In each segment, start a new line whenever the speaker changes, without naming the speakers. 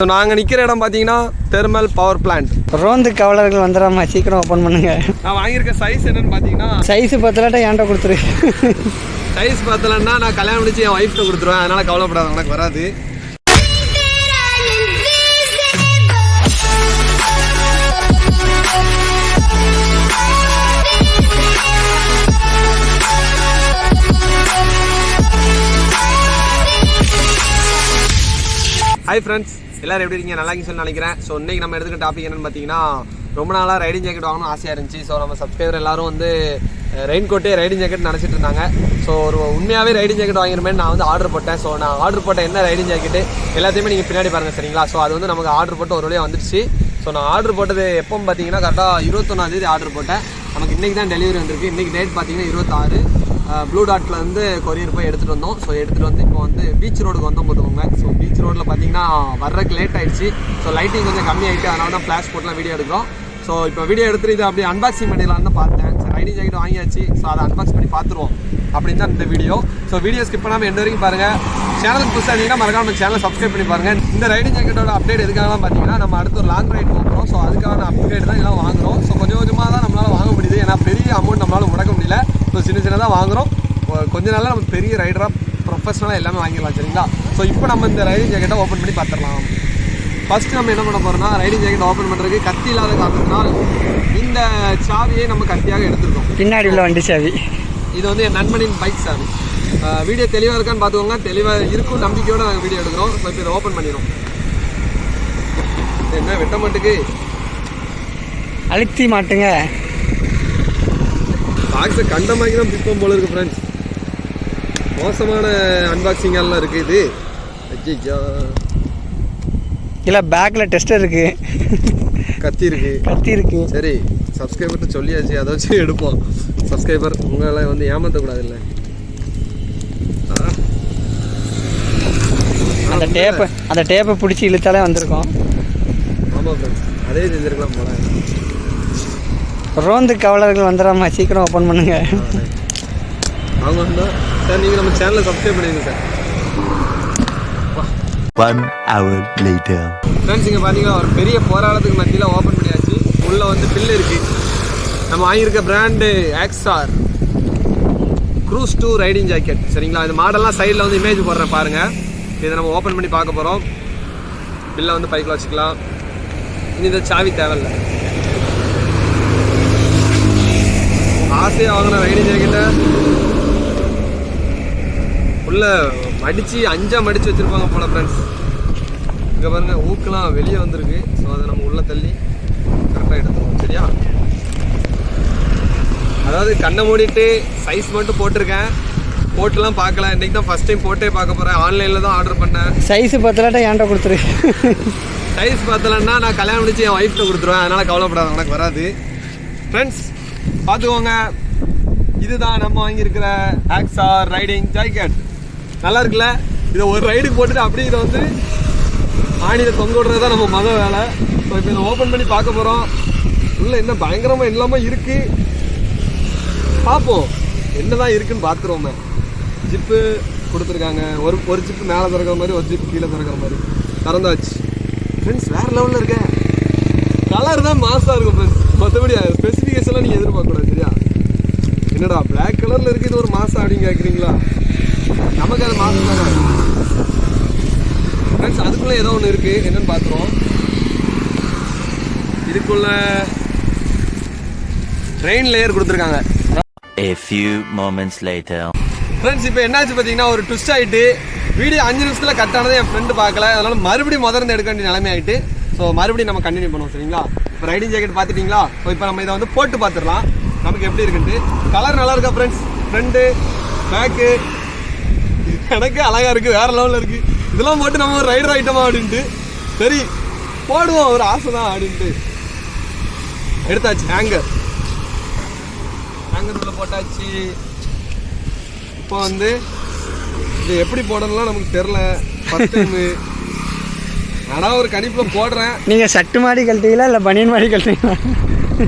So நாங்கள் நிற்கிற இடம் பார்த்தீங்கன்னா தெர்மல் பவர் பிளான்ட்.
ரோந்து கவலர்கள் வந்துடாமா, சீக்கிரம் ஓப்பன் பண்ணுங்க.
நான் வாங்கியிருக்க சைஸ் என்னன்னு பார்த்தீங்கன்னா,
சைஸ் பத்தலாட்ட ஏன்ட்ட கொடுத்துரு.
சைஸ் பத்தலைன்னா நான் கல்யாணம் முடிச்சு என் ஒய்ஃப்ட்ட கொடுத்துருவேன். அதனால் கவலைப்படாத, எனக்கு வராது. ஹாய் ஃப்ரெண்ட்ஸ், எல்லோரும் எப்படி இருக்கீங்க? நல்லா சொல்லி நினைக்கிறேன். ஸோ இன்றைக்கி நம்ம எடுத்துக்கிற டாபிக் என்னென்னு பார்த்தீங்கன்னா, ரொம்ப நாளாக ரைடிங் ஜாக்கெட் வாங்கணும் ஆசையாக இருந்துச்சு. ஸோ நம்ம சப்ஸ்கிரைபர் எல்லாரும் வந்து ரெயின் கோட்டே ரைடிங் ஜாக்கெட் நினச்சிட்டு இருந்தாங்க. ஸோ ஒரு உண்மையாகவே ரைடிங் ஜாக்கெட் வாங்கிருமேன்னு நான் வந்து ஆர்டர் போட்டேன். ஸோ நான் ஆர்டர் போட்ட என்ன ரைடிங் ஜாக்கெட்டு எல்லாத்தையுமே நீங்கள் பின்னாடி பாருங்கள், சரிங்களா? ஸோ அது வந்து நமக்கு ஆர்டர் போட்டு ஒரு வழியாக வந்துடுச்சு. ஸோ நான் ஆர்டர் போட்டது எப்போன்னு பார்த்தீங்கன்னா கரெக்டாக 21ஆம் தேதி ஆர்டர் போட்டேன். நமக்கு இன்றைக்கி தான் டெலிவரி வந்திருக்கு. இன்றைக்கி டேட் பார்த்தீங்கன்னா 26. ப்ளூ டாட்டில் வந்து கொரியர் போய் எடுத்துகிட்டு வந்தோம். ஸோ எடுத்துகிட்டு வந்து இப்போ வந்து பீச் ரோடுக்கு வந்தோம் பார்த்துக்கோங்க. ஸோ பீச் ரோட்டில் பார்த்தீங்கன்னா வர்றதுக்கு லேட் ஆகிடுச்சு. ஸோ லைட்டிங் கொஞ்சம் கம்மியாகிட்டு, அதனால தான் ஃப்ளாஷ் போட்டுலாம் வீடியோ எடுக்கிறோம். ஸோ இப்போ வீடியோ எடுத்துகிட்டு இது அப்படியே அன்பாக்சிங் பண்ணிடலான்னு தான் பார்த்தேன். ஸோ ரைடிங் ஜாக்கெட் வாங்கியாச்சு. ஸோ அதை அன்பாக்ஸ் பண்ணி பார்த்துருவோம் அப்படின்னு தான் இந்த வீடியோ. ஸோ வீடியோ ஸ்கிப் பண்ணாமல் எந்த வரைக்கும் பாருங்கள். சேனலுக்கு புதுசாக இருந்தீங்கன்னா மறக்காம நம்ம சேனலை சப்ஸ்கிரைப் பண்ணி பாருங்கள். இந்த ரைடிங் ஜாக்கெட்டோட அப்டேட் எதுக்காகலாம் பார்த்தீங்கன்னா, நம்ம அடுத்து ஒரு லாங் ரைட் போகிறோம். ஸோ அதுக்கான அப்டேட் தான் எல்லாம் வாங்குகிறோம். ஸோ கொஞ்சம் கொஞ்சமாக தான் நம்மளால் வாங்க முடியுது. ஏன்னா பெரிய அமௌண்ட் நம்மளால் முடக்க முடியல. ஸோ சின்ன சின்னதாக வாங்குகிறோம். கொஞ்ச நாளில் நம்ம பெரிய ரைடராக ப்ரொஃபஷனலாக எல்லாமே வாங்கிடலாம், சரிங்களா? ஸோ இப்போ நம்ம இந்த ரைடிங் ஜாக்கெட்டை ஓப்பன் பண்ணி பார்த்துடலாம். ஃபஸ்ட்டு நம்ம என்ன பண்ண போகிறோம்னா, ரைடிங் ஜாக்கெட் ஓப்பன் பண்ணுறதுக்கு கத்தி இல்லாத காரணத்தினால் இந்த சாவியை நம்ம கத்தியாக எடுத்துருக்கோம்.
பின்னாடி உள்ள வண்டி சாவி. இது
வந்து என் நண்பனின் பைக் சாவி. வீடியோ தெளிவாக இருக்கான்னு பார்த்துக்கோங்க. தெளிவாக இருக்கும் நம்பிக்கையோடு நாங்கள் வீடியோ எடுக்கிறோம். ஸோ இப்போ இதை ஓப்பன் பண்ணிடுறோம். என்ன வெட்ட மாட்டுக்கு
அழுத்தி மாட்டுங்க.
பாக்ஸை கண்டமாக்கி தான் பிப்போம் போல இருக்குது ஃப்ரெண்ட்ஸ். மோசமான அன்பாக்சிங்கெல்லாம் இருக்குது இது. ஐயா
இல்லை, பேக்கில் டெஸ்டர் இருக்குது,
கத்தி இருக்குது. சரி, சப்ஸ்கிரைபர்கிட்ட சொல்லியாச்சு, அதை வச்சு எடுப்போம். சப்ஸ்கிரைபர் உங்களை வந்து ஏமாற்றக்கூடாது. இல்லை
அந்த டேப்பை பிடிச்சி இழுத்தாலே வந்திருக்கோம்.
ஆமாம் ஃப்ரெண்ட்ஸ், அதே செஞ்சுருக்கலாம் போல.
ரோந்து கவலர்கள் வந்துடாமா, சீக்கிரம் ஓப்பன் பண்ணுங்க.
அவங்க வந்தால் சார் நீங்கள் நம்ம சேனலை சப்ஸ்கிரைப் பண்ணிடுங்க சார்.
1 hour later.
ஃப்ரெண்ட்ஸ், இங்கே பார்த்தீங்கன்னா ஒரு பெரிய போராட்டத்துக்கு மத்தியில் ஓப்பன் பண்ணியாச்சு. உள்ளே வந்து பில்லு இருக்குது. நம்ம வாங்கியிருக்க brand Axor Cruise-2 riding jacket, சரிங்களா? இந்த மாடல்லாம் சைடில் வந்து இமேஜ் போடுறேன் பாருங்கள். இதை நம்ம ஓப்பன் பண்ணி பார்க்க போகிறோம். பில்லை வந்து பைக்கில் வச்சுக்கலாம். இனி இந்த சாவி தேவையில்லை. ஆசையாக வாங்கின ரைடிங் ஜாக்கெட்டை உள்ள மடித்து 5 மடித்து வச்சுருப்பாங்க போல் ஃப்ரெண்ட்ஸ். இங்கே பாருங்கள், ஊக்கெலாம் வெளியே வந்திருக்கு. ஸோ அதை நம்ம உள்ளே தள்ளி கரெக்டாக எடுத்துருவோம், சரியா? அதாவது கண்ணை மூடிட்டு சைஸ் மட்டும் போட்டிருக்கேன், போட்டுலாம் பார்க்கல. இன்றைக்கி தான் ஃபஸ்ட் டைம் போட்டே பார்க்க போகிறேன். ஆன்லைனில் தான் ஆர்டர் பண்ணேன்.
சைஸு பத்தலாட்ட ஏன்ட்ட கொடுத்துரு.
சைஸ் பத்தலைன்னா நான் கல்யாணம் முடிச்சு என் ஒய்ஃப்ட்ட கொடுத்துருவேன். அதனால் கவலைப்படாத, எனக்கு வராது. ஃப்ரெண்ட்ஸ் பார்த்துக்கோங்க, இதுதான் நம்ம வாங்கியிருக்கிற Axor ரைடிங் ஜாக்கெட். நல்லா இருக்குல்ல? இதை ஒரு ரைடுக்கு போட்டுட்டு அப்படியே இதை வந்து ஆணியில் தொங்க விடுறது தான் நம்ம மொதல் வேலை. ஸோ இப்போ இதை ஓப்பன் பண்ணி பார்க்க போகிறோம். உள்ளே என்ன பயங்கரமாக இல்லாமல் இருக்குது, பார்ப்போம் என்ன தான் இருக்குதுன்னு பார்த்துருவோமே. ஜிப்பு கொடுத்துருக்காங்க. ஒரு ஜிப்பு மேலே திறக்கிற மாதிரி, ஒரு ஜிப்பு கீழே திறக்கிற மாதிரி திறந்தாச்சு. ஃப்ரெண்ட்ஸ் வேறு லெவலில் இருக்கேன். கலர் தான் மாசாக இருக்கும் ஃப்ரெண்ட்ஸ். மற்றபடி ஸ்பெசிஃபிகேஷன்லாம் நீங்கள் எதிர்பார்க்கக்கூடாது, சரியா? என்னடா பிளாக் கலரில் இருக்குது, இது ஒரு மாதம் அப்படின்னு கேட்குறீங்களா? நமக்கு அது மாதம் தானே ஃப்ரெண்ட்ஸ். அதுக்குள்ளே ஏதோ ஒன்று இருக்குது, என்னென்னு பார்த்துருவோம். இதுக்குள்ள ரெயின் லேயர் கொடுத்துருக்காங்க.
A few moments later.
Friends இப்போ என்னாச்சு பார்த்தீங்கன்னா, ஒரு ட்விஸ்ட் ஆகிட்டு வீடியோ 5 நிமிஷத்தில் கட் ஆனதை என் ஃப்ரெண்டு பார்க்கல. அதனால் மறுபடியும் முதல்ல எடுக்க வேண்டிய நிலைமை ஆகிட்டு. ஸோ மறுபடியும் நம்ம கண்டினியூ பண்ணுவோம், சரிங்களா? இப்போ ரைடிங் ஜாக்கெட் பார்த்துட்டிங்களா? ஸோ இப்போ நம்ம இதை வந்து போட்டு பார்த்துடலாம் நமக்கு எப்படி இருக்குன்ட்டு. கலர் நல்லா இருக்கா ஃப்ரெண்ட்ஸ்? ஃப்ரண்ட்டு பேக்கு எனக்கு அழகாக இருக்குது, வேறு லெவலில் இருக்குது. இதெல்லாம் போட்டு நம்ம ஒரு ரைடர் ஐட்டமா அப்படின்ட்டு சரி போடுவோம், ஒரு ஆசை தான் அப்படின்ட்டு எடுத்தாச்சு. ஹேங்கர் உள்ள போட்டாச்சு. இப்போ வந்து இது எப்படி போடணும்லாம் நமக்கு தெரில. ஃபஸ்ட் டைமு ஆனால் ஒரு கணிப்பில் போடுறேன்.
நீங்கள் சட்டு மாடி கழட்டீங்களா இல்லை பனியன் மாடி கழட்டீங்களா?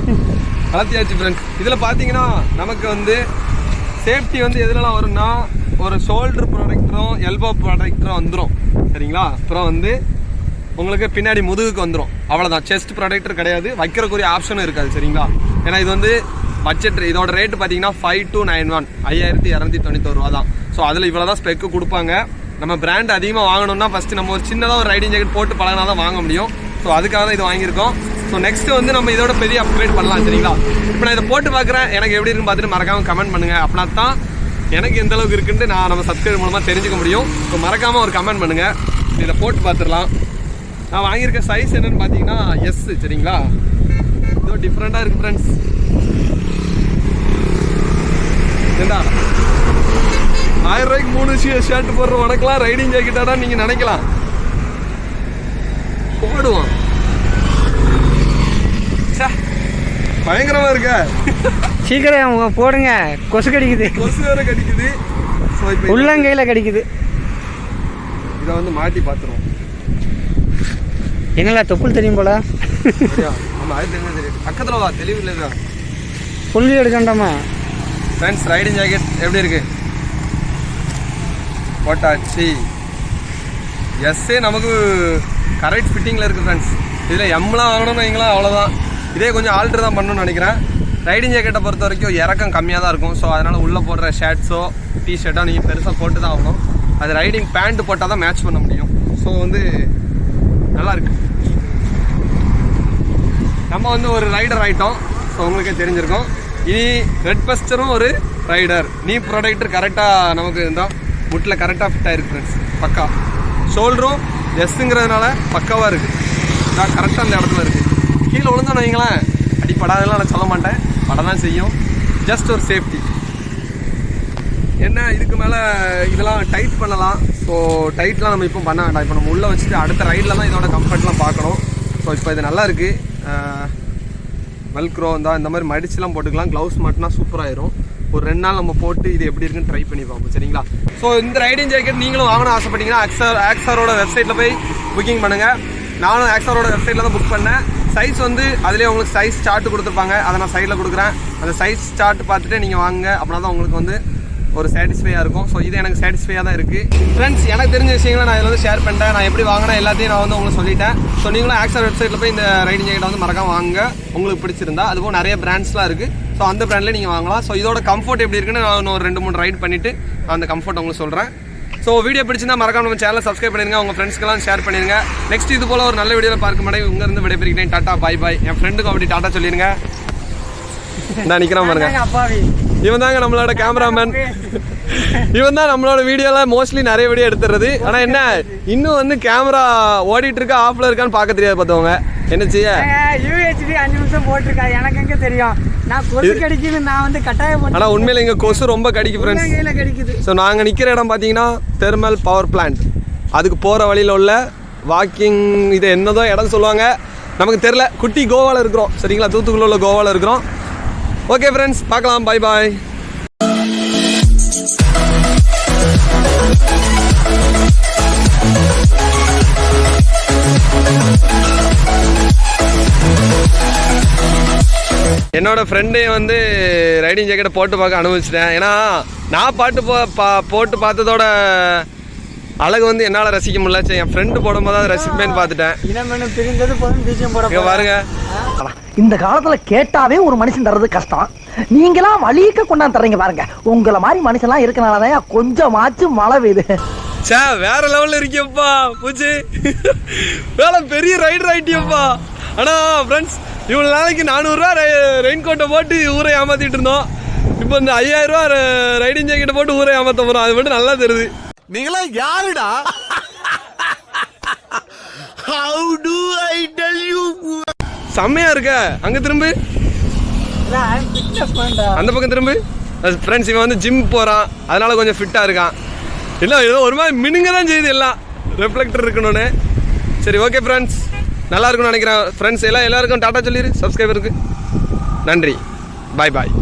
கலத்தியாச்சு ஃப்ரெண்ட்ஸ். இதில் பார்த்தீங்கன்னா நமக்கு வந்து சேஃப்டி வந்து எதுலலாம் வரும்னா, ஒரு ஷோல்டர் ப்ரொடெக்டரும் எல்போ ப்ரொடெக்டரும் வந்துடும், சரிங்களா? அப்புறம் வந்து உங்களுக்கு பின்னாடி முதுகுக்கு வந்துடும். அவ்வளோதான். செஸ்ட் ப்ரொடெக்டர் கிடையாது, வைக்கிறக்குரிய ஆப்ஷனும் இருக்காது. சரிங்களா? ஏன்னா இது வந்து பட்ஜெட். இதோட ரேட்டு பார்த்தீங்கன்னா 5291 5291 ரூபா தான். ஸோ அதில் இவ்வளோ தான் ஸ்பெக்கு கொடுப்பாங்க. நம்ம பிராண்ட் அதிகமாக வாங்கணும்னா ஃபஸ்ட்டு நம்ம ஒரு சின்னதாக ஒரு ரைடிங் ஜாக்கெட் போட்டு பழகினா தான் வாங்க முடியும். ஸோ அதுக்காக தான் இது வாங்கியிருக்கோம். ஸோ நெக்ஸ்ட்டு வந்து நம்ம இதோட பெரிய அப்கிரேட் பண்ணலாம். சரிங்களா? இப்போ நான் இதை போட்டு பார்க்குறேன், எனக்கு எப்படி இருக்குன்னு பார்த்துட்டு மறக்காமல் கமெண்ட் பண்ணுங்கள். அப்படின்னா தான் எனக்கு எந்த அளவுக்கு இருக்குன்ட்டு நான் நம்ம சப்ஸ்கிரைப் மூலமாக தெரிஞ்சுக்க முடியும். ஸோ மறக்காமல் ஒரு கமெண்ட் பண்ணுங்கள். இதை போட்டு பார்த்துடலாம். நான் வாங்கியிருக்க சைஸ் என்னென்னு பார்த்தீங்கன்னா எஸ். சரிங்களா? இதோ டிஃப்ரெண்ட்டாக இருக்குது ஃப்ரெண்ட்ஸ். ஏண்டா 1000 ரூபாய்க்கு 3 ஷர்ட் போடுற உனக்கெல்லாம் ரைடிங் ஜாக்கெட்டாடா நீங்கள் நினைக்கலாம். போடுவோம். பயங்கரமா இருக்க.
சீக்கிரம் போடுங்க, கொசு கடிக்குது.
கொசு வேற கடிக்குது.
உள்ளங்கையில் கடிக்குது.
இதை வந்து மாட்டி பார்த்துருவோம்.
என்னல தொப்புள் தெரியும் போல.
ஆமாம், அது தெரியும். பக்கத்தில் வா, தெளிவு இல்லைதா?
புள்ளி எடுக்கண்டாமா
ஃப்ரெண்ட்ஸ்? ரைடிங் ஜாக்கெட் எப்படி இருக்கு? போட்டாச்சு. எஸ்ஸே நமக்கு கரெக்ட் ஃபிட்டிங்கில் இருக்குது ஃப்ரெண்ட்ஸ். இதில் எம்லாம் வாங்கணும்னு வைங்களா, அவ்வளோதான். இதே கொஞ்சம் ஆல்ட்ரு தான் பண்ணணும்னு நினைக்கிறேன். ரைடிங் ஜாக்கெட்டை பொறுத்த வரைக்கும் இறக்கம் கம்மியாக தான் இருக்கும். ஸோ அதனால் உள்ளே போடுற ஷர்ட்ஸோ டிஷர்ட்டோ நீங்கள் பெருசாக போட்டு தான் ஆகணும். அது ரைடிங் பேண்ட்டு போட்டால் தான் மேட்ச் பண்ண முடியும். ஸோ வந்து நல்லாயிருக்கு. நம்ம வந்து ஒரு ரைடர் ஆகிட்டோம். ஸோ உங்களுக்கே தெரிஞ்சிருக்கோம். இனி ரெட் பஸ்டரும் ஒரு ரைடர். நீ ப்ரொடக்டர் கரெக்டாக நமக்கு இருந்தால் முட்டில் கரெக்டாக ஃபிட் ஆகிருக்கு ஃப்ரெண்ட்ஸ். பக்கா. ஷோல்டரும் எஸ்ஸுங்கிறதுனால பக்காவாக இருக்குது. நான் கரெக்டாக அந்த இடத்துல இருக்குது. கீழே விழுந்தோன்னு வைங்களேன், அடிப்படாதெல்லாம் நான் சொல்ல மாட்டேன், படம் தான் செய்யும். ஜஸ்ட் ஒரு சேஃப்டி. என்ன இதுக்கு மேலே இதெல்லாம் டைட் பண்ணலாம். ஸோ டைட்லாம் நம்ம இப்போ பண்ண வேண்டாம். இப்போ நம்ம உள்ளே வச்சுட்டு அடுத்த ரைடில் தான் இதோட கம்ஃபர்ட்லாம் பார்க்கணும். ஸோ இப்போ இது நல்லா இருக்குது. வெல்க்ரோ இந்த மாதிரி மடிச்சுலாம் போட்டுக்கலாம். க்ளவுஸ் மாட்டினா சூப்பராகிடும். ஒரு 2 நாள் நம்ம போட்டு இது எப்படி இருக்குன்னு ட்ரை பண்ணி பார்ப்போம். சரிங்களா? ஸோ இந்த ரைடிங் ஜாக்கெட் நீங்களும் வாங்கணும் ஆசைப்பட்டீங்கன்னா ஆக்ஸரோட வெப்சைட்டில் போய் புக்கிங் பண்ணுங்கள். நானும் ஆக்ஸரோட வெப்சைட்டில் தான் புக் பண்ணேன். சைஸ் வந்து அதிலே உங்களுக்கு சைஸ் சார்ட்டு கொடுத்துருப்பாங்க. அதை நான் சைடில் கொடுக்குறேன். அந்த சைஸ் சார்ட் பார்த்துட்டு நீங்கள் வாங்குங்க. அப்படின்னா தான் உங்களுக்கு வந்து ஒரு சாட்டிஸ்ஃபையாக இருக்கும். ஸோ இது எனக்கு சாட்டிஸ்ஃபையாக தான் இருக்குது. ஃப்ரெண்ட்ஸ், எனக்கு தெரிஞ்ச விஷயங்களை நான் இதில் வந்து ஷேர் பண்ணிட்டேன். நான் எப்படி வாங்கினேன் எல்லாத்தையும் நான் வந்து உங்களுக்கு சொல்லிட்டேன். ஸோ நீங்களும் ஆக்ஸர் வெப்சைட்டில் போய் இந்த ரைடிங் ஜாக்கெட்டை வந்து மறக்காம வாங்குங்க. உங்களுக்கு பிடிச்சிருந்தா. அதுபோல் நிறைய பிராண்ட்ஸ்லாம் இருக்குது. ஸோ அந்த பிராண்ட்லேயே நீங்கள் வாங்கலாம். ஸோ இதோட கம்ஃபர்ட் எப்படி இருக்குன்னு நான் ஒரு 2-3 ரைட் பண்ணிவிட்டு நான் அந்த கம்ஃபர்ட் உங்களுக்கு சொல்கிறேன். ஸோ வீடியோ பிடிச்சிருந்தா மறக்காம நம்ம சேனலை சப்ஸ்கிரைப் பண்ணிடுங்க. உங்கள் ஃப்ரெண்ட்ஸ்க்கெல்லாம் ஷேர் பண்ணிடுங்க. நெக்ஸ்ட் இது போல் ஒரு நல்ல வீடியோவில் பார்க்க மாட்டேன். இங்கேருந்து விடைபெறுகிறேன். டாட்டா பாய் பாய். என் ஃப்ரெண்டுக்கும் அப்படி டாட்டா சொல்லிடுங்க. நான் நிற்கிறேன் பாருங்க. இவன் தாங்க நம்மளோட கேமராமேன். இவன் தான் நம்மளோட வீடியோவில் மோஸ்ட்லி நிறைய வீடியோ எடுத்துறது. ஆனால் என்ன இன்னும் வந்து கேமரா ஓடிட்டு இருக்கா ஆஃப்ல இருக்கான்னு பார்க்க தெரியாது. பார்த்தவங்க என்ன செய்ய
UHD 5 நிமிஷம் போட்டிருக்காரு. எனக்கு எங்கே தெரியும்? நான் கொசு கடிக்குது. நான் வந்து கட்டாயம்.
ஆனால் உண்மையில் இங்கே கொசு ரொம்ப கடிக்கும் ஃப்ரெண்ட்ஸ்.
கடிக்குது.
ஸோ நாங்கள் நிற்கிற இடம் பார்த்தீங்கன்னா தெர்மல் பவர் பிளான்ட். அதுக்கு போகிற வழியில் உள்ள வாக்கிங் இது என்னதோ இடம் சொல்லுவாங்க, நமக்கு தெரில. குட்டி கோவாவில் இருக்கிறோம். சரிங்களா? தூத்துக்குள்ள உள்ள கோவாவில் இருக்கிறோம். ஓகே ஃப்ரெண்ட்ஸ், பார்க்கலாம். பாய் பாய். என்னோட ஃப்ரெண்டே வந்து ரைடிங் ஜாக்கெட்டை போட்டு பார்க்க அனுபவிச்சிட்டேன். ஏன்னா நான் போட்டு பார்த்ததோட அழகு வந்து என்னால் ரசிக்க முடியல. சரி, என் ஃப்ரெண்டு போடும்போது அதை ரசிப்பேன்னு பார்த்துட்டேன். பாருங்க,
இந்த காலத்துல கேட்டாவே ஒரு மனுஷன் தர்றது கஷ்டம். நீங்களாம் வலிக்க கொண்டாந்து தர்றீங்க பாருங்க. உங்களை மாதிரி மனுஷன்லாம் இருக்கனாலதான் கொஞ்சமாச்சும் மழை பெய்யுது.
சே, வேற லெவல்ல இருக்கியப்பா பூச்சி. வேலை பெரிய ரைடர் ஆயிட்டியப்பா. ஆனா ஃப்ரெண்ட்ஸ், இவ்வளவு நாளைக்கு 400 ரூபா ரெயின் கோட்டை போட்டு ஊரை ஏமாத்திட்டு இருந்தோம். இப்போ இந்த 5000 ரூபா ரைடிங் ஜாக்கெட்டை போட்டு ஊரை ஏமாத்த போறோம். அது மட்டும் நல்லா தெரியுது.
நீங்களா யாருடா? How do I tell you?
செம்மையா இருக்க. அங்க திரும்பு, அந்த பக்கம் திரும்பு. ஃப்ரெண்ட்ஸ், இவன் வந்து ஜிம் போறான், அதனால கொஞ்சம் ஃபிட்டா இருக்கான். இல்லை ஏதோ ஒரு மாதிரி மினுங்க தான் செய்யுது எல்லாம், ரிஃப்ளெக்டர் இருக்கணும்னு. சரி, ஓகே ஃப்ரெண்ட்ஸ், நல்லா இருக்கும்னு நினைக்கிறேன். ஃப்ரெண்ட்ஸ் எல்லாருக்கும் டாட்டா சொல்லிடு. சப்ஸ்கிரைபருக்கு நன்றி. பாய் பாய்.